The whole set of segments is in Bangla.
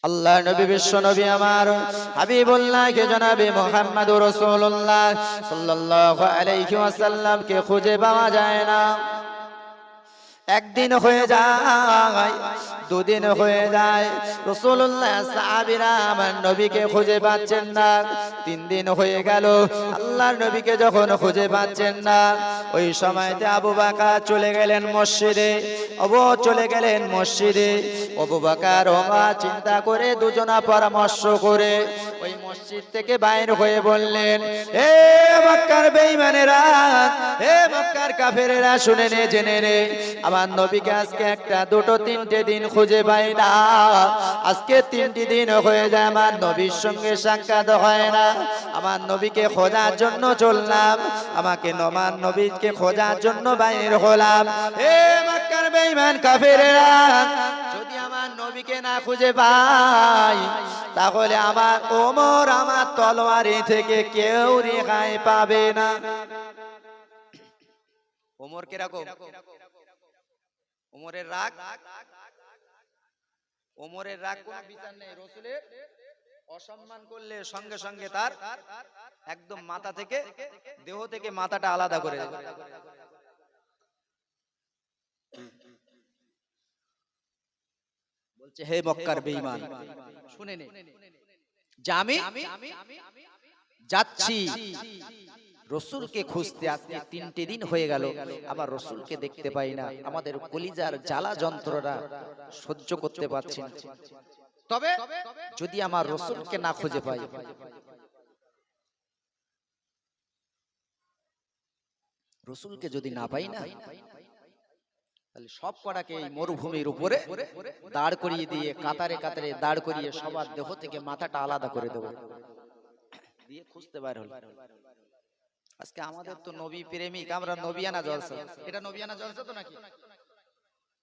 আল্লাহ নবী বিশ্ব নবী আমার হাবিবুল্লাহ কে জনাবে মুহাম্মদুর রাসূলুল্লাহ সাল্লাল্লাহু আলাইহি ওয়াসাল্লাম কে খুঁজে পাওয়া যায় না। একদিন হয়ে যায়, দুদিন হয়ে যায়, রাসূলুল্লাহ সাহাবীরা আমার নবীকে খুঁজে পাচ্ছেন না। তিন দিন হয়ে গেল, আল্লাহর নবীকে যখন খুঁজে পাচ্ছেন না, ওই সময়তে আবু বকর চলে গেলেন মসজিদে। আবু বকর ওমর চিন্তা করে দুজনা পরামর্শ করে ওই মসজিদ থেকে বাইরে হয়ে বললেন, হে মক্কার বেঈমানেরা, হে মক্কার কাফেরেরা, শুনে নে, জেনে নে, আমার নবীকে আজকে একটা দুটো তিনটে দিন খুঁজে পাই না। আজকে 3টি দিন হয়ে যায় আমার নবীর সঙ্গে সাক্ষাৎ হয় না। আমার নবীকে খোঁজার জন্য চললাম, আমার নবীকে খোঁজার জন্য বাইর হলাম। হে মক্কার বেঈমান কাফেরেরা, যদি আমার নবীকে না খুঁজে পাই, তাহলে আমার ওমর আমার তলোয়ারি থেকে কেউ রেহাই পাবে না। ওমর কিরকম? ওমরের রাগ কোনো বিচার নেই। রাসূলের অসম্মান করলে সঙ্গে সঙ্গে তার একদম মাথা থেকে, দেহ থেকে মাথাটা আলাদা করে দেবে। বলছে, হে মক্কার বেঈমান, শুনে নে, যে আমি যাচ্ছি রসুলকে খুঁজতে। আজকে 3টে দিন হয়ে গেল, আবার রসুলকে দেখতে পাই না। আমাদের কলিজার জ্বালা যন্ত্রণা সহ্য করতে পারছি না। তবে যদি আমার রসুলকে না খুঁজে পাই, রসুলকে যদি না পাই না, তাহলে সব কটাকে এই মরুভূমির উপরে দাঁড় করিয়ে দিয়ে, কাতারে কাতারে দাঁড় করিয়ে সবার দেহ থেকে মাথাটা আলাদা করে দেবো, দিয়ে খুঁজতে বাইর হল। আজকে আমাদের তো নবী প্রেমিক, আমরা নবিয়ানা জলসা। এটা নবিয়ানা জলসা তো নাকি?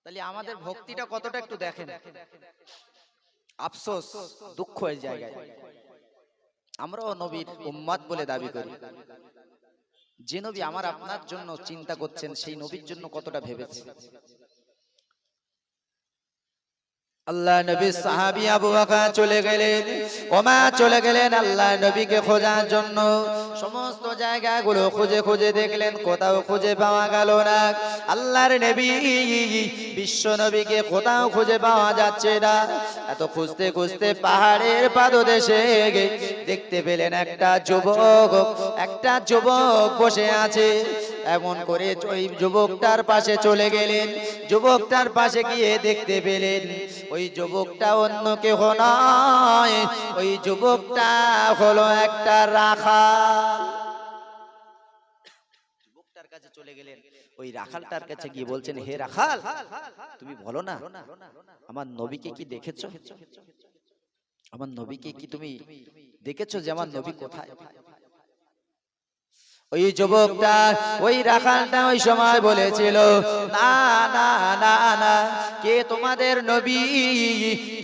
তাহলে আমাদের ভক্তিটা কতটা একটু দেখেন। আফসোস, দুঃখ এই জায়গায়, আমরাও নবীর উম্মত বলে দাবি করি। যে নবী আমার আপনার জন্য চিন্তা করছেন, সেই নবীর জন্য কতটা ভেবেছে। আল্লাহ নবী সাহাবী আবু বকর চলে গেলেন, ওমর চলে গেলেন আল্লাহ নবীকে খোঁজার জন্য। সমস্ত জায়গাগুলো খুঁজে খুঁজে দেখলেন, কোথাও খুঁজে পাওয়া গেল না। আল্লাহর নবী বিশ্ব নবীকে কোথাও খুঁজে পাওয়া যাচ্ছে না। এত খুঁজতে খুঁজতে পাহাড়ের পাদদেশে দেখতে পেলেন একটা যুবক বসে আছে। এমন করে ওই যুবকটার পাশে চলে গেলেন। যুবকটার পাশে গিয়ে দেখতে পেলেন ওই যুবকটা অন্য কেউ নয়, ওই যুবকটা হলো একটা রাখাল। যুবকটার কাছে চলে গেলেন, ওই রাখালটার কাছে গিয়ে বলছেন, হে রাখাল, তুমি বলো না, আমার নবীকে কি দেখেছো? আমার নবীকে কি তুমি দেখেছো, যে আমার নবী কোথায়? ওই যুবকটা, ওই রাখালটা ওই সময় বলেছিল, না না না না, কে তোমাদের নবী,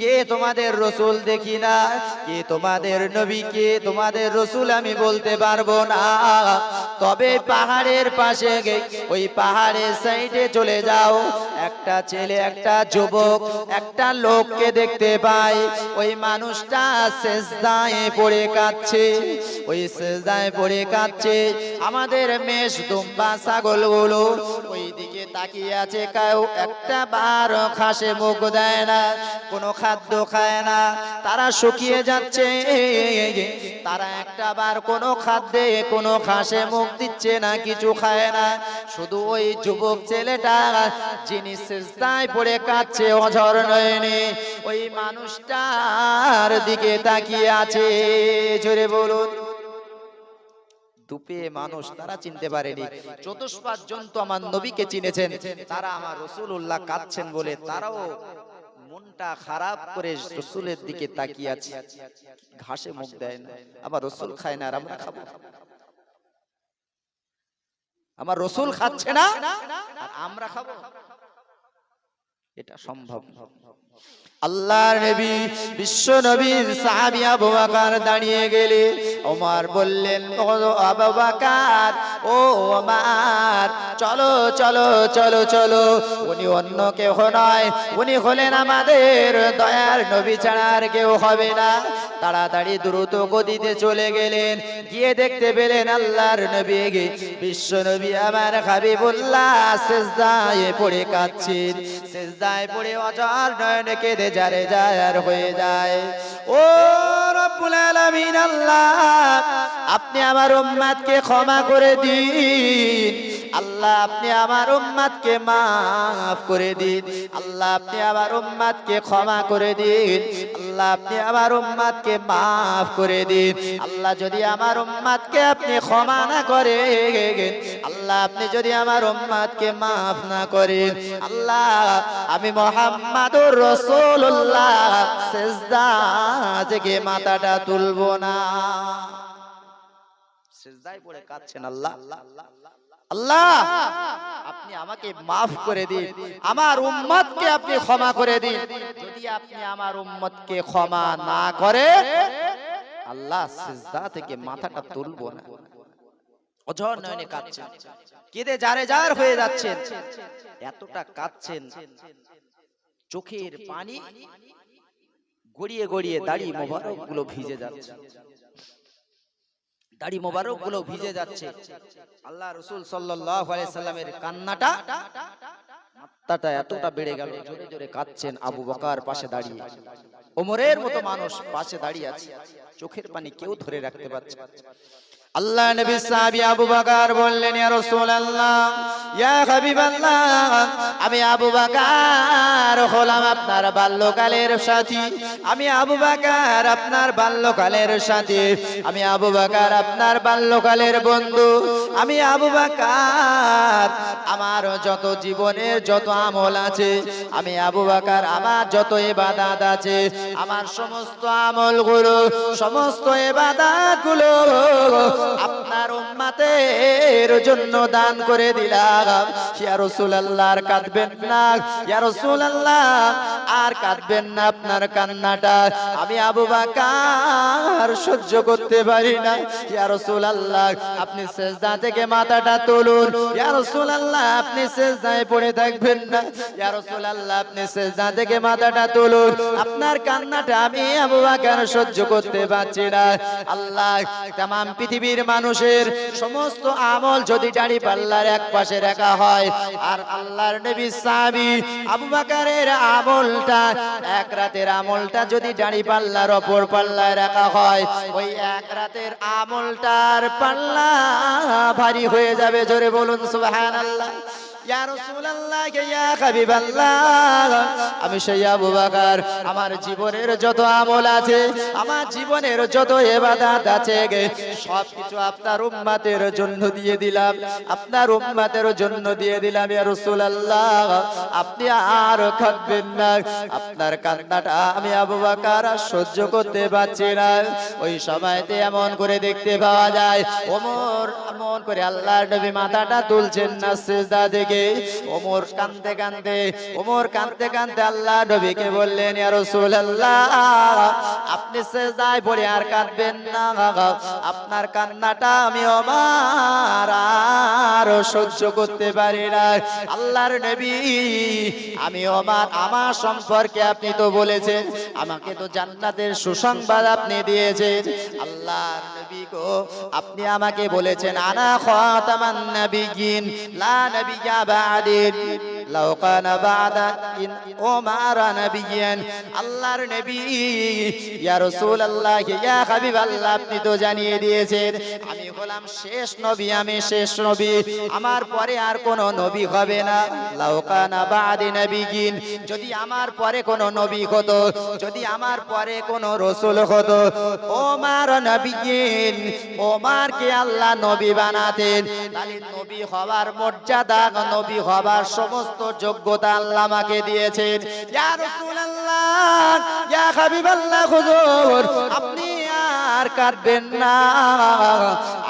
কে তোমাদের রসুল দেখি না, কে তোমাদের নবী, কে তোমাদের রসুল আমি বলতে পারবো না। তবে পাহাড়ের পাশে ওই পাহাড়ের সাইডে চলে যাও, একটা ছেলে, একটা যুবক, একটা লোককে দেখতে পাই। ওই মানুষটা সেজদায় পড়ে কাঁদছে, ওই সেজদায় পড়ে কাঁদছে। আমাদের মেষ দুম্বা ছাগলগুলো ওই দিকে তাকিয়ে আছে, কেউ একটা বার ঘাসে মুখ দেয় না, কোনো খাদ্য খায় না, তারা শুকিয়ে যাচ্ছে। তারা একটা বার কোনো খাদ্যে, কোনো ঘাসে মুখ দিচ্ছে না, কিছু খায় না। শুধু ওই যুবক ছেলেটা, যিনি সিজদায় পড়ে কাঁদছে অঝর নয়নে, ওই মানুষটার দিকে তাকিয়ে আছে। জোরে বলুন। দুপে মানুষ, তারা চিনতে পারেনি। চতুষ্পাদ জন্তু আমার নবীকে চিনেছেন, তারা আমার রাসূলুল্লাহ কাঁদছেন বলে তারাও মনটা খারাপ করে রাসূলের দিকে তাকিয়ে আছে। ঘাসে মুখ দেয় না, আমার রাসূল খায় না আর আমরা খাবো? আমার রাসূল খাচ্ছে না আর আমরা খাবো? এটা সম্ভব না। আল্লাহর নবী বিশ্ব নবীর সাহাবী আবু বকর দাঁড়িয়ে গেলে ওমর বললেন, ও আবু বকর, ও ওমর, চলো চলো চলো চলো, উনি অন্য কেউ নয়, উনি হলেন আমাদের দয়ার নবী ছাড়া আর কেউ হবে না। তাড়াতাড়ি দ্রুত গতিতে চলে গেলেন, গিয়ে দেখতে পেলেন আল্লাহর নবী বিশ্ব নবী আমার হাবিবুল্লাহ সিজদায় পড়ে কাঁদছেন, সিজদায় পড়ে অঝর নয়নে কেঁদে যারে যার হয়ে যায়। ও রব্বুল আলামিন আল্লাহ, আপনি আমার উম্মতকে ক্ষমা করে দিন আল্লাহ, আপনি আমার উম্মতকে মাফ করে দিন আল্লাহ, আপনি আমার উম্মতকে ক্ষমা করে দিন আল্লাহ, আপনি আমার উম্মতকে মাফ করে দিন আল্লাহ। যদি আমার উম্মতকে আপনি ক্ষমা না করেন আল্লাহ, আপনি যদি আমার উম্মতকে মাফ না করেন আল্লাহ, আমি মুহাম্মাদুর রাসূলুল্লাহ সিজদা থেকে মাথাটা তুলব না। সিজদায় পড়ে কাঁদছেন, আল্লাহ আল্লাহ আপনি আমাকে মাফ করে দিন, আমার উম্মতকে আপনি ক্ষমা করে দিন। যদি আপনি আমার উম্মতকে ক্ষমা না করেন আল্লাহ, সিজদা থেকে মাথাটা তুলব না। অঝর নয়নে কাঁদছেন, কেঁদে যারে যার হয়ে যাচ্ছেন, এতটা কাঁদছেন চোখের পানি গড়িয়ে গড়িয়ে দাড়ি মোবারক গুলো ভিজে যাচ্ছে, দাড়ি মোবারক গুলো ভিজে যাচ্ছে। আল্লাহ রাসূল সাল্লাল্লাহু আলাইহি সাল্লামের কান্নাটা মাত্রাটা এতটা বেড়ে গেল, জোরে জোরে কাঁদছেন। আবু বকর পাশে দাঁড়িয়ে, ওমরের মতো মানুষ পাশে দাঁড়িয়ে আছে, চোখের পানি কেউ ধরে রাখতে পারছে না। আল্লাহ নবী সাহাবী আবু বকর বললেন, ইয়া রাসূলুল্লাহ, ইয়া হাবিবাল্লাহ, আমি আবু বকর হলাম আপনার বাল্যকালের সাথী, আমি আবু বকর আপনার বাল্যকালের সাথী, আমি আবু বকর আপনার বাল্যকালের বন্ধু, আমি আবু বকর আমার যত জীবনের যত আমল আছে, আমি আবু বকর আমার যত ইবাদত আছে, আমার সমস্ত আমলগুলো সমস্ত ইবাদতগুলো আপনার উম্মতের জন্য দান করে দিলাম। ইয়া রাসূলুল্লাহ, আর কাঁদবেন না, ইয়া রাসূলুল্লাহ আর কাঁদবেন না, আপনার কান্নাটা আমি আবু বকর সহ্য করতে পারি না। ইয়া রাসূলুল্লাহ, আপনি সিজদা থেকে মাথাটা তুলুন, ইয়া রাসূলুল্লাহ আপনি সিজদায় পড়ে থাকবেন না, ইয়া রাসূলুল্লাহ আপনি সিজদা থেকে মাথাটা তুলুন, আপনার কান্নাটা আমি আবু বকর সহ্য করতে পারছি না। আল্লাহ, तमाम পৃথিবীর মানুষের সমস্ত আমল যদি দাড়ি পাল্লার এক পাশে রাখা হয়, আর আল্লাহর নবী সাহাবী আবু বকরের আমলটা, এক রাতের আমলটা যদি দাড়ি পাল্লার অপর পাল্লায় রাখা হয়, ওই এক রাতের আমলটার পাল্লা ভারী হয়ে যাবে। জোরে বলুন সুবহানাল্লাহ। ইয়া রাসূলুল্লাহ, ইয়া হাবিবাল্লাহ, আমি সেই আবু বকর আমার জীবনের যত আমল আছে, আমার জীবনের যত ইবাদত আছে, সবকিছু আপনার উম্মতের জন্য দিয়ে দিলাম, আপনার উম্মতের জন্য দিয়ে দিলাম। ইয়া রাসূলুল্লাহ, আপনি আর কাঁদবেন না, আপনার কান্নাটা আমি আবু বকর সহ্য করতে পারছি না। ওই সময়তে এমন করে দেখতে পাওয়া যায়, ওমর এমন করে আল্লাহর নবী মাথাটা তুলছেন না সিজদা থেকে। ওমর কাঁদতে কাঁদতে, ওমর কাঁদতে কাঁদতে আল্লাহ নবীকে বললেন, ইয়া রাসূলুল্লাহ, আপনি সিজদায় পড়ে আর কাঁদবেন না, আপনার কান্নাটা আমি ওমর আর সহ্য করতে পারি না। আল্লাহর নবী, আমি ওমর, আমার সম্পর্কে আপনি তো বলেছেন, আমাকে তো জান্নাতের সুসংবাদ আপনি দিয়েছেন। আল্লাহর নবী গো, আপনি আমাকে বলেছেন, আনা খাতামান নাবিয়্যিন লা নাবিয়্যা বা'দি লাউ কানা বা'দা ইন ওমর নাবিয়্যান। আল্লাহর নবী, ইয়া রাসূলুল্লাহ, ইয়া হাবিবাল্লাহ, আপনি তো জানিয়ে দিয়েছেন আমি হলাম শেষ নবী, আমি শেষ নবী, আমার পরে আর কোনো নবী হবে না। লাউ কানা বা'দি নাবিয়্যিন, যদি আমার পরে কোনো নবী হতো, যদি আমার পরে কোনো রাসূল হতো, ওমর নাবিয়্যিন, ওমরকে আল্লাহ নবী বানাতেন, তাহলে নবী হওয়ার মর্যাদা, নবী হওয়ার সমস্ত যোগ্যতা আল্লাহ আমাকে দিয়েছেন। ইয়া রাসূলুল্লাহ, ইয়া হাবিবাল্লাহ, হুজুর আপনি আর কাঁদবেন না।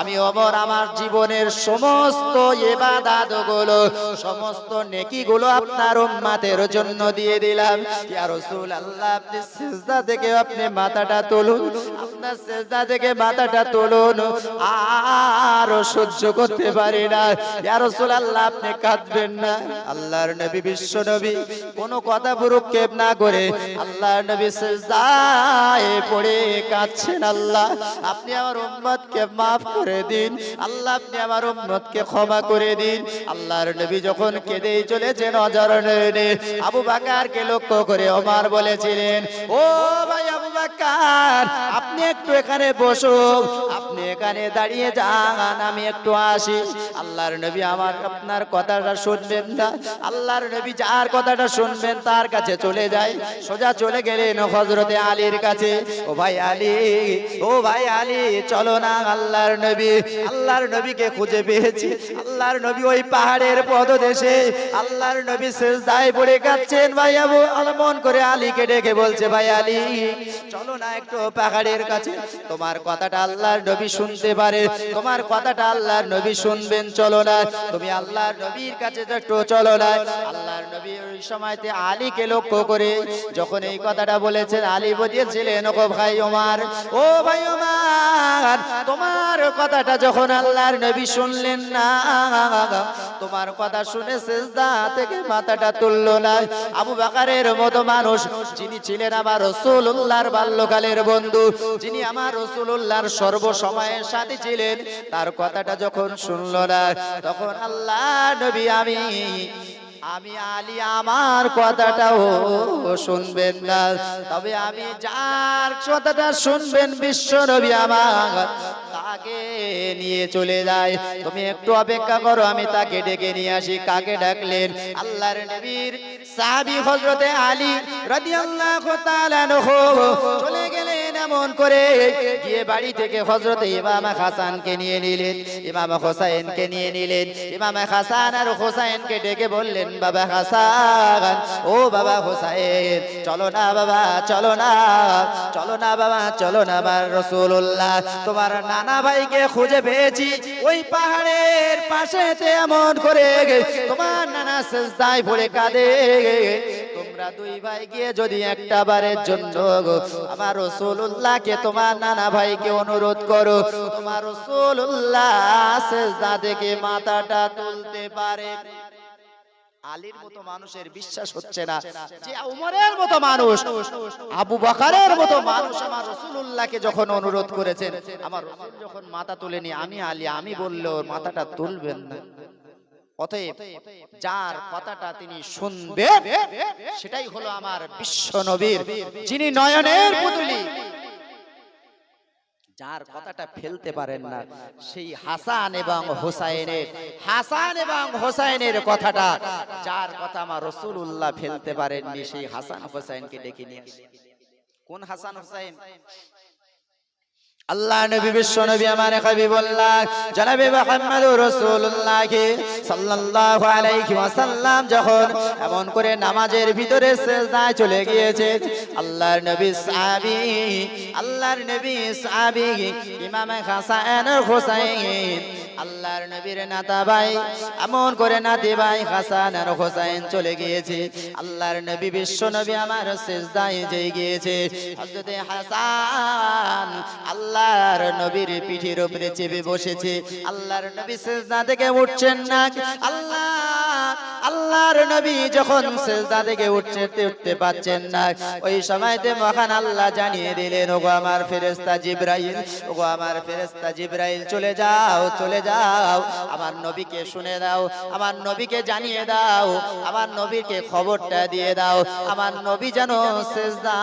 আমি ওমর আমার জীবনের সমস্ত ইবাদতগুলো, সমস্ত নেকিগুলো আপনার উম্মতের জন্য দিয়ে দিলাম। ইয়া রাসূলুল্লাহ, আপনি সিজদা থেকে আপনি মাথাটা তুলুন, আপনার সিজদা থেকে মাথাটা তুলুন, আর সহ্য করতে পারি না। ইয়া রাসূলুল্লাহ, আপনি কাঁদবেন না। আল্লাহর নবী, বিশ্ব নবী কোনো কথা ভ্রুক্ষেপ না করে আল্লাহর নবী সিজদায় পড়ে কাঁদছেন। আল্লাহ, আপনি আমার উম্মতকে মাফ করে দিন। আল্লাহ, আপনি আমার উম্মতকে ক্ষমা করে দিন। আল্লাহর নবী যখন কেঁদেই চলেছেন অঝর নয়নে, আবু বকরকে লক্ষ্য করে ওমর বলেছিলেন, ও ভাই আবু বকর, আপনি একটু এখানে বসুন, আপনি এখানে দাঁড়িয়ে যান, আমি একটু আসি। আল্লাহর নবী আমার আপনার কথাটা শুনবেন না। আল্লাহর নবী যার কথাটা শুনবেন তার কাছে চলে যায়। সোজা চলে গেলেন হযরতে আলীর কাছে। ও ভাই আলী, ও ভাই আলী, চলো না। আল্লাহর নবীকে খুঁজে পেয়েছি। আল্লাহর নবী ওই পাহাড়ের পদদেশে, আল্লাহর নবী সিজদায় পড়ে কাঁদছেন। ভাই আবু মন করে আলীকে ডেকে বলছে, ভাই আলী, চলো না একটু পাহাড়ের কাছে, তোমার কথাটা আল্লাহর নবী শুনতে পারে, তোমার কথাটা আল্লাহর নবী শুনবেন, চলো না। তুমি আল্লাহর নবীর কাছে একটু চলো না। আল্লাহর নবী ওই সময়তে আলীকে লক্ষ্য করে যখন এই কথাটা বলেছেন, আলী বলেছিলেন, ও ভাই ওমর, ও ভাই ওমর, তোমার কথাটা যখন আল্লাহর নবী শুনলেন না, তোমার কথা শুনে সিজদা থেকে মাথাটা তুললো না। আবু বকরের মতো মানুষ, যিনি ছিলেন আমার রাসূলুল্লাহর বাল্যকালের বন্ধু, যিনি আমার রাসূলুল্লাহর সর্বসময়ের সাথী ছিলেন, তার কথাটা যখন শুনলো না, তখন আল্লাহ নবী, আমি আলী আমার কথাটাও শুনবেন না, তবে আমি যার কথাটা শুনবেন বিশ্ব নবী আমার, তাকে নিয়ে চলে যায়। তুমি একটু অপেক্ষা করো, আমি তাকে ডেকে নিয়ে আসি। কাকে ডাকলেন? আল্লাহর নবীর সাহাবী হযরতে আলী রাদিয়াল্লাহু তাআলা আনহু চলে গেলেন। এমন করে গিয়ে বাড়ি থেকে হযরতে ইমাম হাসানকে নিয়ে নিলেন, ইমাম হোসাইনকে নিয়ে নিলেন। ইমাম হাসান আর হোসাইনকে ডেকে বললেন, বাবা হাসান, ও বাবা হোসাইন, চলো না বাবা, চলো না, চলো না বাবা, চলো না। আমার রাসূলুল্লাহ তোমার নানা ভাইকে খুঁজে পেয়েছি, ওই পাহাড়ের পাশেতে এমন করে তোমার নানা সিজদায় পড়ে কাঁদে। তোমরা দুই ভাই গিয়ে যদি একটা বারের জন্য আমার রাসূলুল্লাহকে, তোমার নানা ভাইকে অনুরোধ করো, তোমার রাসূলুল্লাহ সিজদা থেকে মাথাটা তুলতে পারে। আলীর মতো মানুষের বিশ্বাস হচ্ছে না যে ওমরের মতো মানুষ, আবু বকরের মতো মানুষ আমার রাসূলুল্লাহকে যখন অনুরোধ করেছেন, আমার রাসূল যখন মাথা তুলেনি, আমি আলী আমি বললে ওর মাথাটা তুলবেন না। অতএব যার কথাটা তিনি শুনবেন সেটাই হলো আমার বিশ্ব নবীর, যিনি নয়নের পুতুলি, যার কথাটা ফেলতে পারেন না, সেই হাসান এবং হোসাইনের কথাটা, যার কথা আমার রাসূলুল্লাহ ফেলতে পারেননি, সেই হাসান হোসাইনকে ডেকে নিয়ে আসে। কোন হাসান হোসাইন? আল্লাহ নবী, বিশ্ব নবী আমার হাবিবুল্লাহ জনাবে মুহাম্মদুর রাসূলুল্লাহ সাল্লাল্লাহু আলাইহি ওয়াসাল্লাম যখন এমন করে নামাজের ভিতরে সিজদায় চলে গিয়েছে, আল্লাহর নবী সাহাবী ইমাম হাসান আর হোসাইন, আল্লাহর নবীর নাতা ভাই, এমন করে নাতি ভাই হাসান আর হোসাইন চলে গিয়েছে। আল্লাহর নবী, বিশ্ব নবী আমার সিজদায় যেই গিয়েছে, হযরতে হাসান আল্লাহর নবীর পিঠের উপরে চেপে বসেছে। আল্লাহর নবী সিজদা থেকে উঠছেন না। আল্লাহর নবী যখন সিজদা থেকে উঠতে পারছেন না, ওই সময়তে মহান আল্লাহ জানিয়ে দিলেন, ওগো আমার ফেরেশতা জিবরাইল, ওগো আমার ফেরেশতা জিবরাইল, চলে যাও, চলে যাও, আমার নবীকে শুনে দাও, আমার নবীকে জানিয়ে দাও, আমার নবীকে খবরটা দিয়ে দাও, আমার নবী যেন সিজদা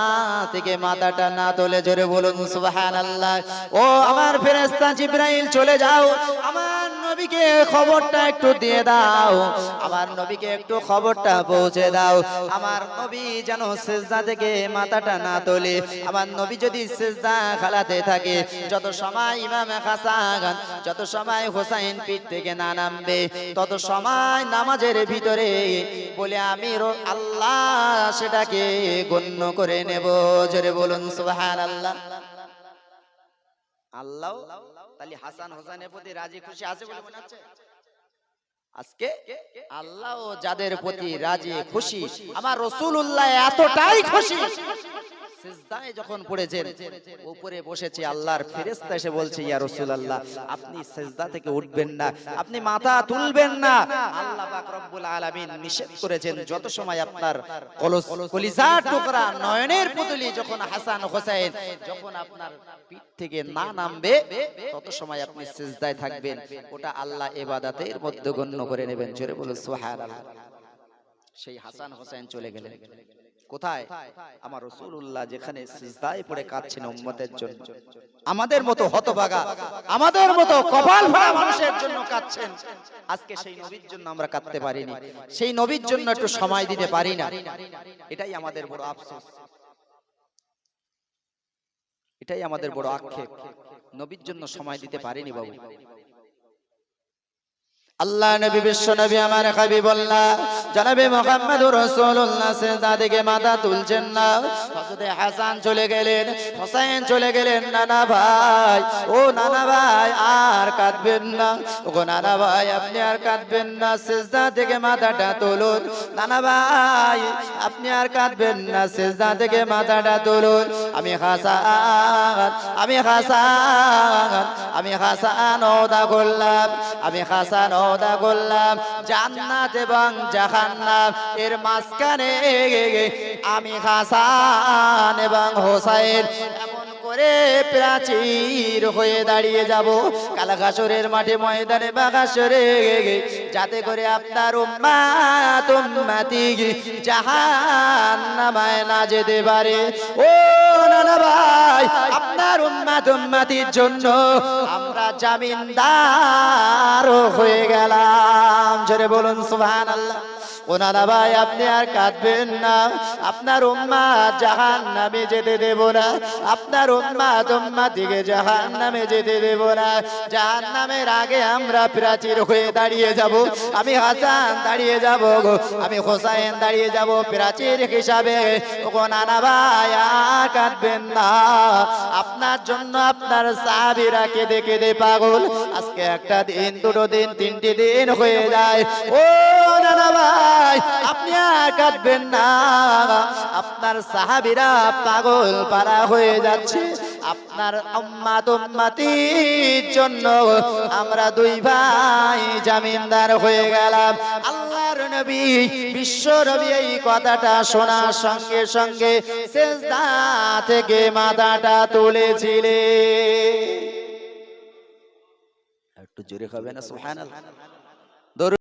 থেকে মাথাটা না তোলে। জোরে বলুন সুবহানাল্লাহ। ও আমার ফেরেশতা জিবরাইল, চলে যাও, আমার নবীকে খবরটা একটু দিয়ে দাও, আমার নবীকে একটু খবরটা পৌঁছে দাও, আমার নবী যেন সিজদা থেকে মাথাটা না তোলে। আমার নবী যদি সিজদা খালাতে থাকে, যত সময় ইমাম হাসান, যত সময় হোসাইন পিঠ থেকে না নামবে, তত সময় নামাজের ভিতরে বলে আমি আল্লাহ সেটাকে গণ্য করে নেব। জোরে বলুন সুবহানাল্লাহ। আল্লাহ তাহলে হাসান হোসেনের প্রতি রাজি খুশি আছে বলে মনে হচ্ছে? আজকে আল্লাহ যাদের প্রতি রাজি খুশি, আমার রাসূলুল্লাহ এতটাই খুশি, সিজদায় যখন পড়েছেন উপরে বসেছে আল্লাহর ফেরেশতা এসে বলছে, ইয়া রাসূলুল্লাহ আপনি সিজদা থেকে উঠবেন না, আপনি মাথা তুলবেন না। আল্লাহ পাক রব্বুল আলামিন নিষেধ করেছেন, যত সময় আপনার কলিজার টুকরা নয়নের পুতুলি যখন হাসান হোসেন যখন আপনার পিঠ থেকে না নামবে তত সময় আপনি সিজদায় থাকবেন, ওটা আল্লাহ ইবাদতের মধ্যে গণ্য করে নেবেন। জোরে বলুন সুবহানাল্লাহ। সেই হাসান হোসেন চলে গেলেন কোথায়? আমার রাসূলুল্লাহ যেখানে সিজদায় পড়ে কাঁদছেন উম্মতের জন্য, আমাদের মতো হতভাগা, আমাদের মতো কপাল ফাটা মানুষের জন্য কাঁদছেন। আজকে সেই নবীর জন্য আমরা কাঁদতে পারিনি, সেই নবীর জন্য একটু সময় দিতে পারি না, এটাই আমাদের বড় আফসোস, এটাই আমাদের বড় আক্ষেপ। নবীর জন্য সময় দিতে পারিনি বাবু। আল্লাহ নবী বিশ্ব নবী আমার হাবিবুল্লাহ জনাবে মুহাম্মদুর রাসূলুল্লাহ সিজদা থেকে মাথা তুলছেন না। হযরত হাসান চলে গেলেন, হোসেন চলে গেলেন। নানা ভাই, ও নানা ভাই আর কাঁদবেন না, ও নানা ভাই আপনি আর কাঁদবেন না, সিজদা থেকে মাথাটা তুলুন। নানা ভাই আপনি আর কাঁদবেন না, সিজদা থেকে মাথাটা তুলুন। আমি হাসান, আমি হাসান, আমি হাসান ওয়াদা করলাম, আমি হাসান ওয়াদা করলাম জান্নাত এবং জাহান্নাম এর মাঝখানে আমি হাসান এবং হোসেন এমন করে প্রাচীর হয়ে দাঁড়িয়ে যাব কাল হাসরের মাঠে ময়দানে বা হাসরে, যাতে করে আপনার উম্মত উম্মতি জাহান্নামে না যেতে পারে। ও নানা ভাই, আপনার উম্মত উম্মতির জন্য আমরা জামিনদার হয়ে গেলাম। জোরে বলুন সুবহানাল্লাহ। ও নানা ভাই আপনি আর কাঁদবেন না, আপনার উম্মত জাহান্নামে যেতে দেব না, আপনার উম্মত উম্মতিকে জাহান্নামে যেতে দেব না। জাহান্নামের আগে আমরা প্রাচীর হয়ে দাঁড়িয়ে যাব, আমি হাসান দাঁড়িয়ে যাব গো, আমি হোসেন দাঁড়িয়ে যাব প্রাচীর হিসাবে। ও নানা ভাই আর কাঁদবেন না, আপনার জন্য আপনার সাহাবীরা কেঁদে কেঁদে পাগল। আজকে একটা দিন, দুটো দিন, তিনটি দিন হয়ে যায়। ও নানা ভাই আপনি আর কাঁদবেন না, আপনার সাহাবীরা পাগল পারা হয়ে যাচ্ছে। আপনার উম্মত উম্মতির জন্য আমরা দুই ভাই জামিনদার হয়ে গেলাম। আল্লাহর নবী বিশ্ব নবী এই কথাটা শোনার সঙ্গে সঙ্গে সিজদা থেকে মাথাটা তুলেছিলেন। একটু জোরে হবে না সুবহানাল্লাহ।